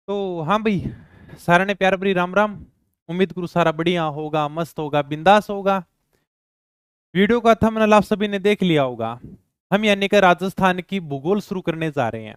तो हाँ भाई, सारा ने प्यार भरी राम राम। उम्मीद करूँ सारा बढ़िया होगा, मस्त होगा, बिंदास होगा। वीडियो का थंबनेल आप सभी ने देख लिया होगा। हम यानी कि राजस्थान की भूगोल शुरू करने जा रहे हैं।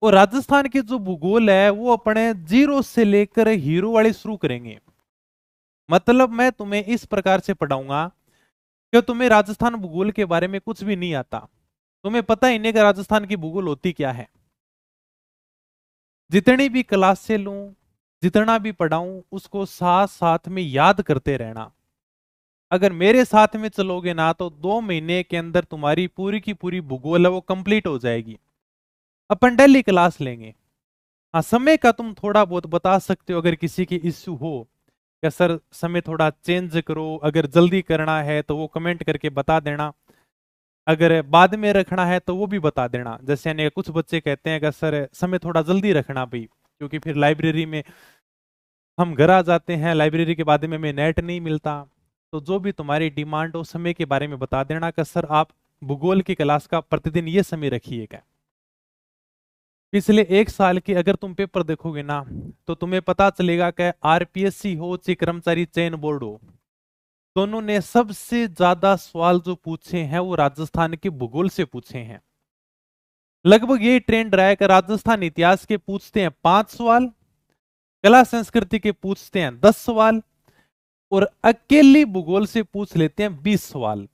और राजस्थान की जो भूगोल है वो अपने जीरो से लेकर हीरो वाली शुरू करेंगे। मतलब मैं तुम्हें इस प्रकार से पढ़ाऊंगा कि तुम्हें राजस्थान भूगोल के बारे में कुछ भी नहीं आता। तुम्हें पता ही नहीं कि राजस्थान की भूगोल होती क्या है। जितनी भी क्लास से लूं, जितना भी पढ़ाऊं, उसको साथ साथ में याद करते रहना। अगर मेरे साथ में चलोगे ना तो 2 महीने के अंदर तुम्हारी पूरी की पूरी भूगोल है वो कंप्लीट हो जाएगी। अपन डेली क्लास लेंगे। हाँ, समय का तुम थोड़ा बहुत बता सकते हो अगर किसी की इश्यू हो। या सर समय थोड़ा चेंज करो, अगर जल्दी करना है तो वो कमेंट करके बता देना। अगर बाद में रखना है तो वो भी बता देना। जैसे यानी कुछ बच्चे कहते हैं कि सर समय थोड़ा जल्दी रखना भाई, क्योंकि फिर लाइब्रेरी में हम घर आ जाते हैं, लाइब्रेरी के बाद में हमें नेट नहीं मिलता। तो जो भी तुम्हारी डिमांड हो समय के बारे में बता देना कि सर आप भूगोल की क्लास का प्रतिदिन ये समय रखिएगा। पिछले 1 साल की अगर तुम पेपर देखोगे ना तो तुम्हें पता चलेगा कि आरपीएससी हो चाहे कर्मचारी चयन बोर्ड हो, दोनों ने सबसे ज्यादा सवाल जो पूछे हैं वो राजस्थान के भूगोल से पूछे हैं। लगभग ये ट्रेंड रहा है कि राजस्थान इतिहास के पूछते हैं 5 सवाल, कला संस्कृति के पूछते हैं 10 सवाल, और अकेली भूगोल से पूछ लेते हैं 20 सवाल।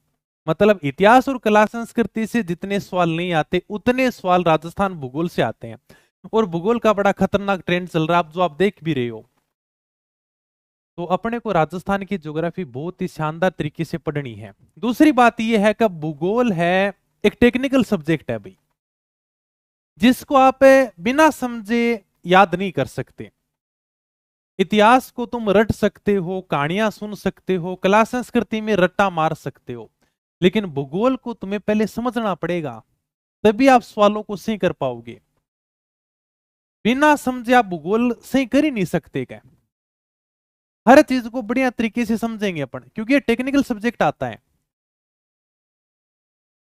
मतलब इतिहास और कला संस्कृति से जितने सवाल नहीं आते उतने सवाल राजस्थान भूगोल से आते हैं। और भूगोल का बड़ा खतरनाक ट्रेंड चल रहा है, जो आप देख भी रहे हो। तो अपने को राजस्थान की ज्योग्राफी बहुत ही शानदार तरीके से पढ़नी है। दूसरी बात यह है कि भूगोल है एक टेक्निकल सब्जेक्ट है भाई, जिसको आप बिना समझे याद नहीं कर सकते। इतिहास को तुम रट सकते हो, कहानियां सुन सकते हो, कला संस्कृति में रट्टा मार सकते हो, लेकिन भूगोल को तुम्हें पहले समझना पड़ेगा, तभी आप सवालों को सही कर पाओगे। बिना समझे आप भूगोल सही कर ही नहीं सकते क्या। हर चीज को बढ़िया तरीके से समझेंगे अपन, क्योंकि ये टेक्निकल सब्जेक्ट आता है।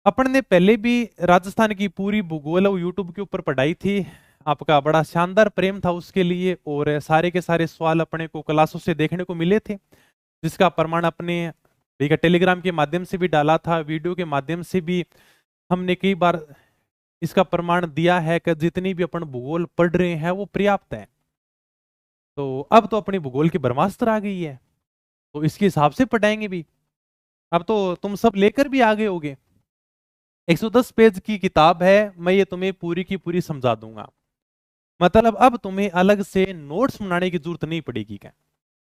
अपन ने पहले भी राजस्थान की पूरी भूगोल और यूट्यूब के ऊपर पढ़ाई थी। आपका बड़ा शानदार प्रेम था उसके लिए, और सारे के सारे सवाल अपने को क्लासों से देखने को मिले थे, जिसका प्रमाण अपने एक टेलीग्राम के माध्यम से भी डाला था, वीडियो के माध्यम से भी हमने कई बार इसका प्रमाण दिया है कि जितनी भी अपन भूगोल पढ़ रहे हैं वो पर्याप्त है। तो अब तो अपनी भूगोल की ब्रह्मास्त्र आ गई है, तो इसके हिसाब से पढ़ाएंगे भी। अब तो तुम सब लेकर भी आ गए होगे। 110 पेज की किताब है, मैं ये तुम्हें पूरी की पूरी समझा दूंगा। मतलब अब तुम्हें अलग से नोट्स बनाने की जरूरत नहीं पड़ेगी क्या।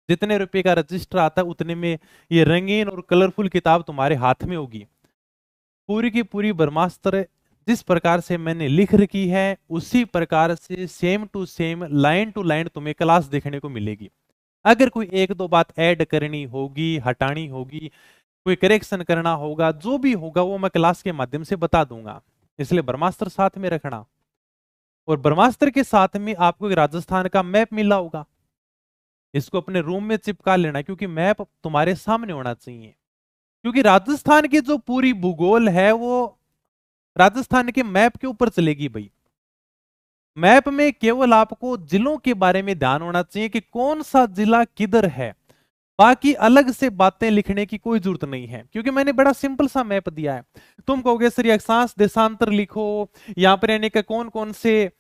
जितने रुपए का रजिस्टर आता है उतने में ये रंगीन और कलरफुल किताब तुम्हारे हाथ में होगी। पूरी की पूरी ब्रह्मास्त्र जिस प्रकार से मैंने लिख रखी है उसी प्रकार से same to same, line to line तुम्हें क्लास देखने को मिलेगी। अगर कोई एक दो बात ऐड करनी होगी, हटानी होगी, कोई करेक्शन करना होगा, जो भी होगा वो मैं क्लास के माध्यम से बता दूंगा। इसलिए ब्रह्मास्त्र साथ में रखना। और ब्रह्मास्त्र के साथ में आपको एक राजस्थान का मैप मिला होगा, इसको अपने रूम में चिपका लेना, क्योंकि मैप तुम्हारे सामने होना चाहिए। क्योंकि राजस्थान की जो पूरी भूगोल है वो राजस्थान के मैप के ऊपर चलेगी भाई। मैप में केवल आपको जिलों के बारे में ध्यान होना चाहिए कि कौन सा जिला किधर है। बाकी अलग से बातें लिखने की कोई जरूरत नहीं है, क्योंकि मैंने बड़ा सिंपल सा मैप दिया है। तुम कहोगे सर अक्षांश देशांतर लिखो, यहाँ पर यानी कि कौन कौन से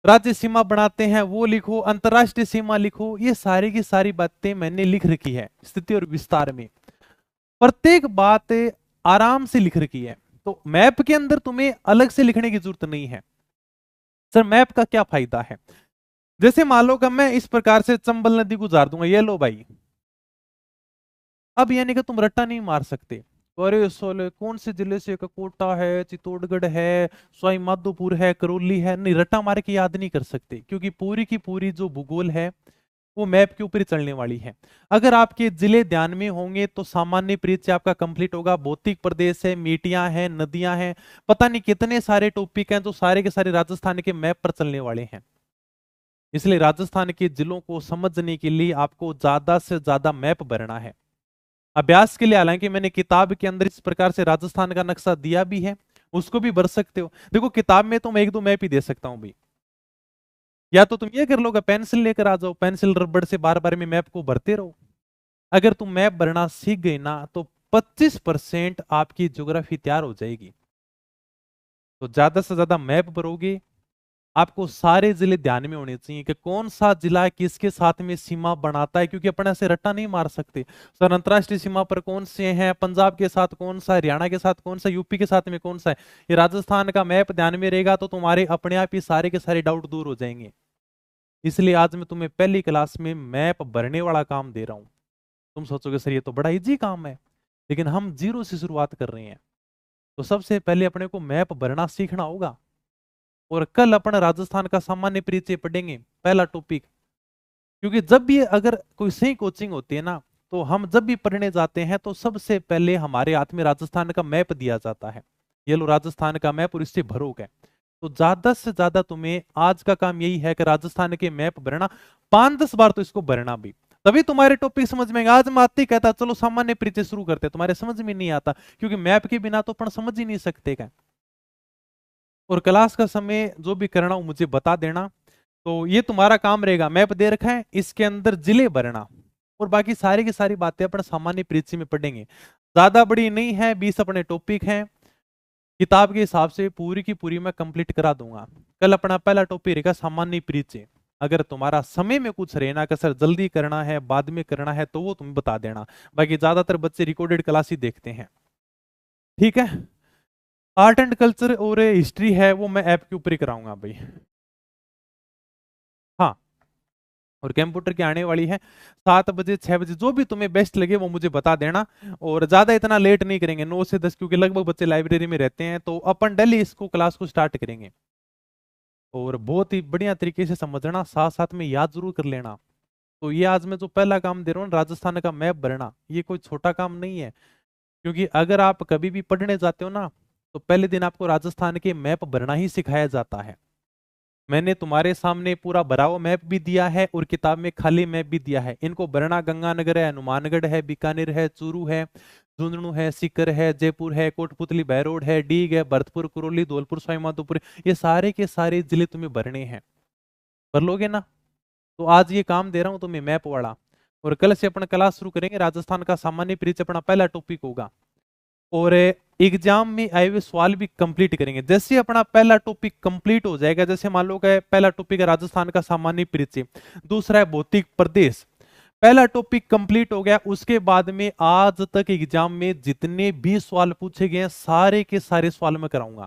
राज्य सीमा बनाते हैं वो लिखो, अंतरराष्ट्रीय सीमा लिखो, ये सारी की सारी बातें मैंने लिख रखी है स्थिति और विस्तार में। प्रत्येक बात आराम से लिख रखी है। तो मैप के अंदर तुम्हें अलग से लिखने की जरूरत नहीं है। सर मैप का क्या फायदा है। जैसे मान लो कि मैं इस प्रकार से चंबल नदी गुजार दूंगा, ये लो भाई। अब यानी कि तुम रट्टा नहीं मार सकते। अरे सोले कौन से जिले से, कोटा है, चित्तौड़गढ़ है, सवाई माधोपुर है, करौली है, नहीं रट्टा मार के याद नहीं कर सकते, क्योंकि पूरी की पूरी जो भूगोल है वो मैप के ऊपर ही चलने वाली है। अगर आपके जिले ध्यान में होंगे तो सामान्य परिचय आपका कंप्लीट होगा। भौतिक प्रदेश है, मिट्टियां हैं, नदियां हैं, पता नहीं कितने सारे टॉपिक हैं जो सारे के सारे राजस्थान के मैप पर चलने वाले हैं। इसलिए राजस्थान के जिलों को समझने के लिए आपको ज्यादा से ज्यादा मैप भरना है। अभ्यास के लिए हालांकि मैंने किताब के अंदर इस प्रकार से राजस्थान का नक्शा दिया भी है, उसको भी भर सकते हो। देखो किताब में तो मैं एक दो मैप ही दे सकता हूं भाई, या तो तुम ये कर लोगे, पेंसिल लेकर आ जाओ, पेंसिल रबड़ से बार बार में मैप को भरते रहो। अगर तुम मैप भरना सीख गई ना तो 25% आपकी ज्योग्राफी तैयार हो जाएगी। तो ज्यादा से ज्यादा मैप भरोगे। आपको सारे जिले ध्यान में होने चाहिए कि कौन सा जिला किसके साथ में सीमा बनाता है, क्योंकि अपने ऐसे रट्टा नहीं मार सकते। सर अंतरराष्ट्रीय सीमा पर कौन से हैं, पंजाब के साथ कौन सा, हरियाणा के साथ कौन सा, यूपी के साथ में कौन सा है। ये राजस्थान का मैप ध्यान में रहेगा तो तुम्हारे अपने आप ही सारे के सारे डाउट दूर हो जाएंगे। इसलिए आज मैं तुम्हें पहली क्लास में मैप भरने वाला काम दे रहा हूं। तुम सोचोगे सर ये तो बड़ा इजी काम है, लेकिन हम जीरो से शुरुआत कर रहे हैं। तो सबसे पहले अपने को मैप भरना सीखना होगा। और कल अपन राजस्थान का सामान्य परिचय पढ़ेंगे, पहला टॉपिक। क्योंकि जब भी अगर कोई सही कोचिंग होती है ना, तो हम जब भी पढ़ने जाते हैं तो सबसे पहले हमारे हाथ में राजस्थान का मैप दिया जाता है। ये लो राजस्थान का मैप और इससे भरोगे। तो ज्यादा से ज्यादा तुम्हें आज का काम यही है कि राजस्थान के मैप भरना, 5-10 बार तो इसको भरना भी, तभी तुम्हारे टॉपिक समझ में आएंगे। आज मैं आते ही कहता चलो सामान्य परिचय शुरू करते हैं, तुम्हारे समझ में नहीं आता, क्योंकि मैप के बिना तो अपन समझ ही नहीं सकते क्या। और क्लास का समय जो भी करना हो मुझे बता देना। तो ये तुम्हारा काम रहेगा, मैप दे रखा है इसके अंदर जिले भरना, और बाकी सारी की सारी बातें अपन सामान्य परिचय में पढ़ेंगे। ज्यादा बड़ी नहीं है, 20 अपने टॉपिक हैं, किताब के हिसाब से पूरी की पूरी मैं कंप्लीट करा दूंगा। कल अपना पहला टॉपिक रहेगा सामान्य परिचय। अगर तुम्हारा समय में कुछ रहना कि सर जल्दी करना है बाद में करना है तो वो तुम बता देना। बाकी ज्यादातर बच्चे रिकॉर्डेड क्लास ही देखते हैं। ठीक है। आर्ट एंड कल्चर और हिस्ट्री है वो मैं ऐप के ऊपर ही कराऊंगा भाई। हाँ। और कंप्यूटर की आने वाली है 7 बजे 6 बजे, जो भी तुम्हें बेस्ट लगे वो मुझे बता देना। और ज्यादा इतना लेट नहीं करेंगे, 9 से 10, क्योंकि लगभग बच्चे लाइब्रेरी में रहते हैं, तो अपन डेली इसको क्लास को स्टार्ट करेंगे। और बहुत ही बढ़िया तरीके से समझना, साथ साथ में याद जरूर कर लेना। तो ये आज मैं जो पहला काम दे रहा हूँ राजस्थान का मैप भरना, ये कोई छोटा काम नहीं है। क्योंकि अगर आप कभी भी पढ़ने जाते हो ना, तो पहले दिन आपको राजस्थान के मैप भरना ही सिखाया जाता है। मैंने तुम्हारे सामने पूरा भरा हुआ मैप भी दिया है और किताब में खाली मैप भी दिया है। इनको भरना गंगानगर है, हनुमानगढ़ है, बीकानेर है, चूरू है, झुंझुनू है, सीकर है, जयपुर है, कोटपुतली बहरोड है, डीग है, भरतपुर, कुरोली, धौलपुर, सवाईमाधोपुर, ये सारे के सारे जिले तुम्हें भरने हैं। भर लोगे ना। तो आज ये काम दे रहा हूं तुम्हें मैप वाला। और कल से अपना क्लास शुरू करेंगे, राजस्थान का सामान्य परिचय अपना पहला टॉपिक होगा। और एग्जाम में आए हुए सवाल भी कंप्लीट करेंगे। जैसे अपना पहला टॉपिक कंप्लीट हो जाएगा, जैसे मान लो कि पहला टॉपिक है राजस्थान का सामान्य परिचय, दूसरा है भौतिक प्रदेश, पहला टॉपिक कंप्लीट हो गया, उसके बाद में आज तक एग्जाम में जितने भी सवाल पूछे गए हैं सारे के सारे सवाल मैं कराऊंगा,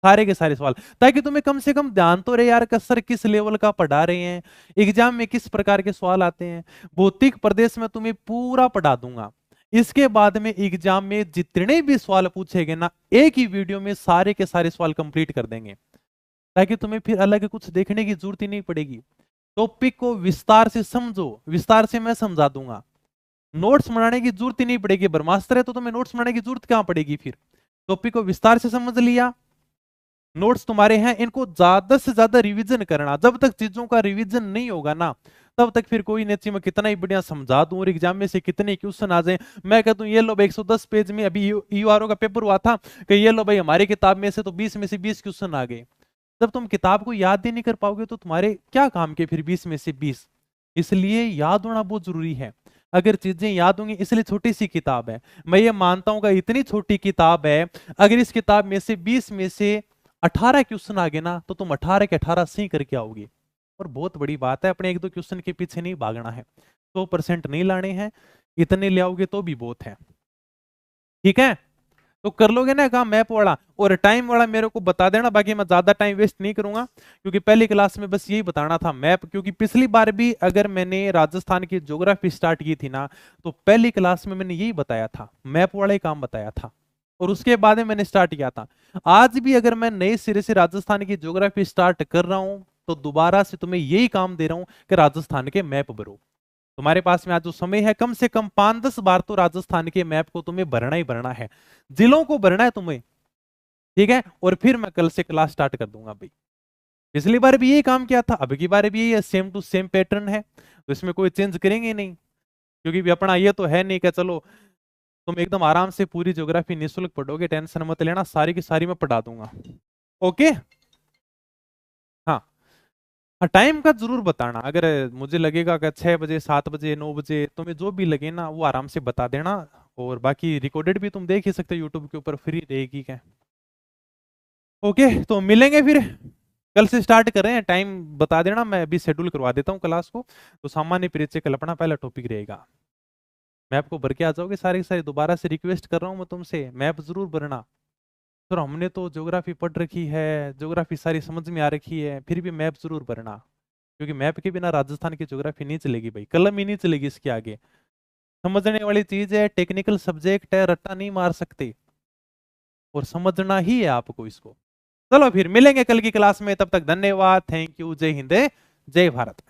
सारे के सारे सवाल, ताकि तुम्हें कम से कम ध्यान तो रहे यार कि सर किस लेवल का पढ़ा रहे हैं, एग्जाम में किस प्रकार के सवाल आते हैं। भौतिक प्रदेश में तुम्हें पूरा पढ़ा दूंगा। इसके बाद में एग्जाम में जितने भी सवाल पूछे गए ना, एक ही वीडियो में सारे के सारे सवाल कंप्लीट कर देंगे, ताकि तुम्हें फिर अलग कुछ देखने की जरूरत ही नहीं पड़ेगी। टॉपिक को विस्तार से समझो, विस्तार से मैं समझा दूंगा। नोट्स बनाने की जरूरत ही नहीं पड़ेगी, ब्रह्मास्त्र है तो तुम्हें नोट्स बनाने की जरूरत क्या पड़ेगी फिर। टॉपिक को विस्तार से समझ लिया, नोट्स तुम्हारे हैं, इनको ज्यादा से ज्यादा रिवीजन करना। जब तक चीजों का रिवीजन नहीं होगा ना, तब तक फिर कोई नहीं, मैं कितना ही बढ़िया समझा दूं और एग्जाम में से कितने क्वेश्चन आ जाए, मैं कहता हूं ये लो भाई 110 पेज में अभी यूआरओ का पेपर हुआ था कि ये लो भाई हमारी किताब में से तो 20 में से 20 क्वेश्चन आ गए। जब तुम किताब को याद ही नहीं कर पाओगे तो तुम्हारे क्या काम के फिर 20 में से 20। इसलिए याद होना बहुत जरूरी है। अगर चीजें याद होंगी, इसलिए छोटी सी किताब है, मैं ये मानता हूं कि इतनी छोटी किताब है, अगर इस किताब में से 20 में से 18 क्वेश्चन आ गए ना, तो तुम 18 के 18 सही करके आओगे। और बहुत बड़ी बात है, अपने 1-2 क्वेश्चन के पीछे नहीं भागना है, 100% नहीं लाने हैं, इतने ले आओगे तो भी बहुत है। ठीक है। तो कर लोगे ना काम मैप वाला, और टाइम वाला मेरे को बता देना, बाकी मैं ज्यादा टाइम वेस्ट नहीं करूंगा, क्योंकि पहली क्लास में बस यही बताना था मैप। क्योंकि पिछली बार भी अगर मैंने राजस्थान की ज्योग्राफी स्टार्ट की थी ना, तो पहली क्लास में मैंने यही बताया था, मैप वाला ही काम बताया था, और उसके बाद में मैंने स्टार्ट किया था। आज भी अगर मैं नए सिरे से राजस्थान की ज्योग्राफी स्टार्ट कर रहा हूं, तो दोबारा से तुम्हें यही काम दे रहा हूं कि राजस्थान के मैप भरो। तुम्हारे पास में आज जो समय है, कम से कम 5-10 बार तो राजस्थान के मैप को तुम्हें भरना ही भरना है, जिलों को भरना है तुम्हें। ठीक है। और फिर मैं कल से क्लास स्टार्ट कर दूंगा भाई। पिछली बार भी यही काम किया था, अब की बार भी यही सेम टू सेम पैटर्न है, तो इसमें कोई चेंज करेंगे नहीं। क्योंकि भी अपना ये तो है नहीं कि चलो तुम एकदम आराम से पूरी ज्योग्राफी निःशुल्क पढ़ोगे, टेंशन मत लेना, सारी की सारी मैं पढ़ा दूंगा। ओके। हाँ। टाइम का जरूर बताना, अगर मुझे लगेगा कि 6 बजे 7 बजे 9 बजे, तुम्हें जो भी लगे ना वो आराम से बता देना। और बाकी रिकॉर्डेड भी तुम देख ही सकते हो यूट्यूब के ऊपर, फ्री रहेगी क्या। ओके, तो मिलेंगे फिर, कल से स्टार्ट कर रहे हैं। टाइम बता देना, मैं अभी शेड्यूल करवा देता हूँ क्लास को। तो सामान्य परिचय कल अपना पहला टॉपिक रहेगा। मैप को भर के आ जाओगे सारे के सारे, दोबारा से रिक्वेस्ट कर रहा हूँ मैं तुमसे, मैप जरूर भरना। सर हमने तो ज्योग्राफी पढ़ रखी है, ज्योग्राफी सारी समझ में आ रखी है, फिर भी मैप जरूर भरना, क्योंकि मैप के बिना राजस्थान की ज्योग्राफी नहीं चलेगी भाई, कलम ही नहीं चलेगी इसके आगे। समझने वाली चीज है, टेक्निकल सब्जेक्ट है, रट्टा नहीं मार सकते, और समझना ही है आपको इसको। चलो फिर मिलेंगे कल की क्लास में, तब तक धन्यवाद, थैंक यू, जय हिंद, जय भारत।